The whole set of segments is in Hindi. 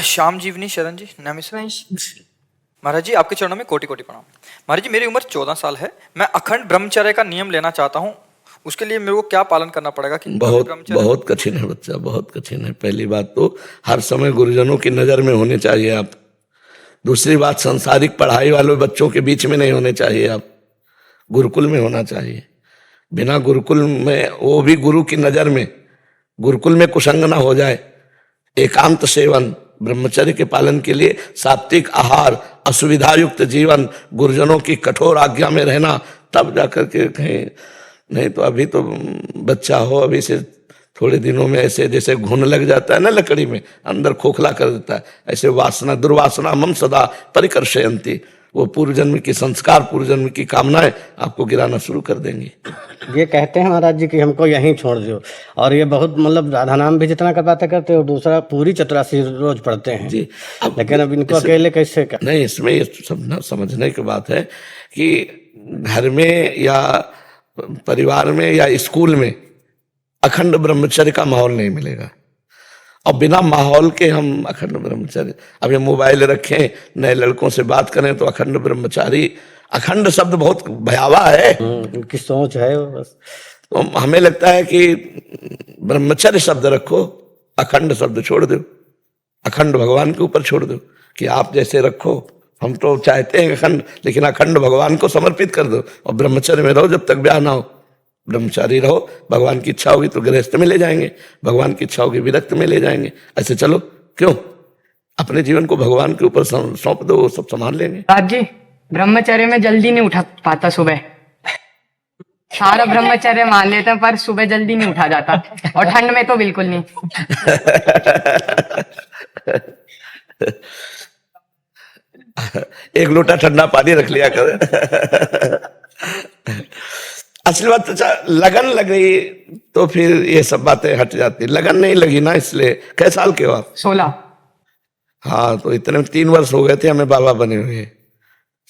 श्याम जीवनी शरण जी, नाम है महाराज जी, आपके चरणों में कोटि कोटि प्रणाम। महाराज जी, मेरी उम्र 14 साल है। मैं अखंड ब्रह्मचर्य का नियम लेना चाहता हूँ। उसके लिए मेरे को क्या पालन करना पड़ेगा? कि बहुत कठिन है बच्चा, बहुत कठिन है। पहली बात तो हर समय गुरुजनों की नज़र में होने चाहिए आप। दूसरी बात, सांसारिक पढ़ाई वाले बच्चों के बीच में नहीं होने चाहिए आप, गुरुकुल में होना चाहिए। बिना गुरुकुल में, वो भी गुरु की नज़र में, गुरुकुल में कुसंग ना हो जाए। एकांत सेवन, ब्रह्मचर्य के पालन के लिए सात्विक आहार, असुविधा युक्त जीवन, गुरुजनों की कठोर आज्ञा में रहना, तब जाकर के कहीं। नहीं तो अभी तो बच्चा हो, अभी से थोड़े दिनों में ऐसे जैसे घुन लग जाता है ना लकड़ी में, अंदर खोखला कर देता है, ऐसे वासना दुर्वासना मम सदा परिकर्षयन्ति, वो पूर्व जन्म की संस्कार, पूर्व जन्म की कामनाएं आपको गिराना शुरू कर देंगी। ये कहते हैं महाराज जी कि हमको यहीं छोड़ दो, और ये बहुत मतलब राधा नाम भी जितना करवाते करते और दूसरा पूरी चतुरासी रोज पढ़ते हैं जी। लेकिन अब इनको अकेले कैसे कर? नहीं, इसमें ये समझने की बात है कि घर में या परिवार में या स्कूल में अखंड ब्रह्मचर्य का माहौल नहीं मिलेगा। और बिना माहौल के हम अखंड ब्रह्मचर्य, अब ये मोबाइल रखें, नए लड़कों से बात करें तो अखंड ब्रह्मचारी, अखंड शब्द बहुत भयावह है, इनकी सोच है वो बस। तो हमें लगता है कि ब्रह्मचर्य शब्द रखो, अखंड शब्द छोड़ दो, अखंड भगवान के ऊपर छोड़ दो कि आप जैसे रखो। हम तो चाहते हैं अखंड, लेकिन अखंड भगवान को समर्पित कर दो और ब्रह्मचर्य में रहो जब तक ब्याह ना हो। ब्रह्मचारी रहो, भगवान की इच्छा होगी तो गृहस्थ में ले जाएंगे, भगवान की इच्छा होगी विरक्त में ले जाएंगे। ऐसे चलो, क्यों अपने जीवन को भगवान के ऊपर सौंप दो, वो सब संभाल लेंगे। राज जी, ब्रह्मचर्य में जल्दी नहीं उठा पाता सुबह, सारा ब्रह्मचर्य मान लेते हैं पर सुबह जल्दी नहीं उठा जाता, और ठंड में तो बिल्कुल नहीं। एक लोटा ठंडा पानी रख लिया कर। असली बात, अच्छा लगन लग गई तो फिर ये सब बातें हट जाती। लगन नहीं लगी ना, इसलिए। कै साल के हो आप? 16। हाँ, तो इतने में 3 वर्ष हो गए थे हमें बाबा बने हुए।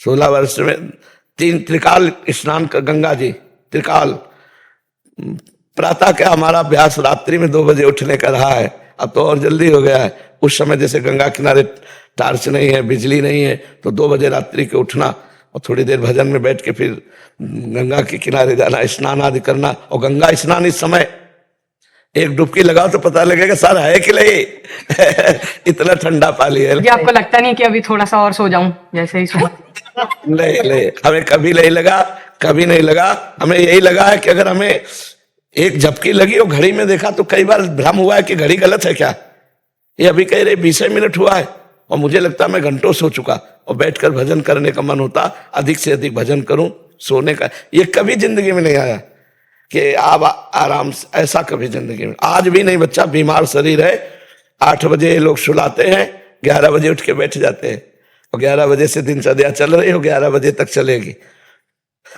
16 वर्ष में 3 त्रिकाल स्नान कर, गंगा जी त्रिकाल। प्रातः क्या हमारा अभ्यास रात्रि में 2 बजे उठने का रहा है, अब तो और जल्दी हो गया है। उस समय जैसे गंगा किनारे टार्च नहीं है, बिजली नहीं है, तो 2 बजे रात्रि के उठना और थोड़ी देर भजन में बैठ के फिर गंगा के किनारे जाना, स्नान आदि करना। और गंगा स्नान इस समय एक डुबकी लगाओ तो पता लगेगा सर है कि नहीं। इतना ठंडा पानी है। जी, आपको लगता नहीं कि अभी थोड़ा सा और सो जाऊं जैसे ही सो? नहीं, हमें कभी नहीं लगा, कभी नहीं लगा। हमें यही लगा है कि अगर हमें एक झपकी लगी और घड़ी में देखा तो कई बार भ्रम हुआ है कि घड़ी गलत है क्या। ये अभी कह रहे 20 मिनट हुआ है और मुझे लगता है मैं घंटों सो चुका, और बैठकर भजन करने का मन होता, अधिक से अधिक भजन करूं, सोने का। ये कभी जिंदगी में नहीं आया कि आप आराम से, ऐसा कभी जिंदगी में। आज भी नहीं, बच्चा बीमार शरीर है, 8 बजे लोग सुलाते हैं, 11 बजे उठ के बैठ जाते हैं, और 11 बजे से दिनचर्या चल रही हो, 11 बजे तक चलेगी।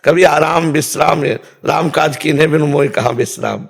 कभी आराम विश्राम, राम काज कीन्हे बिनु मोहि कहाँ विश्राम।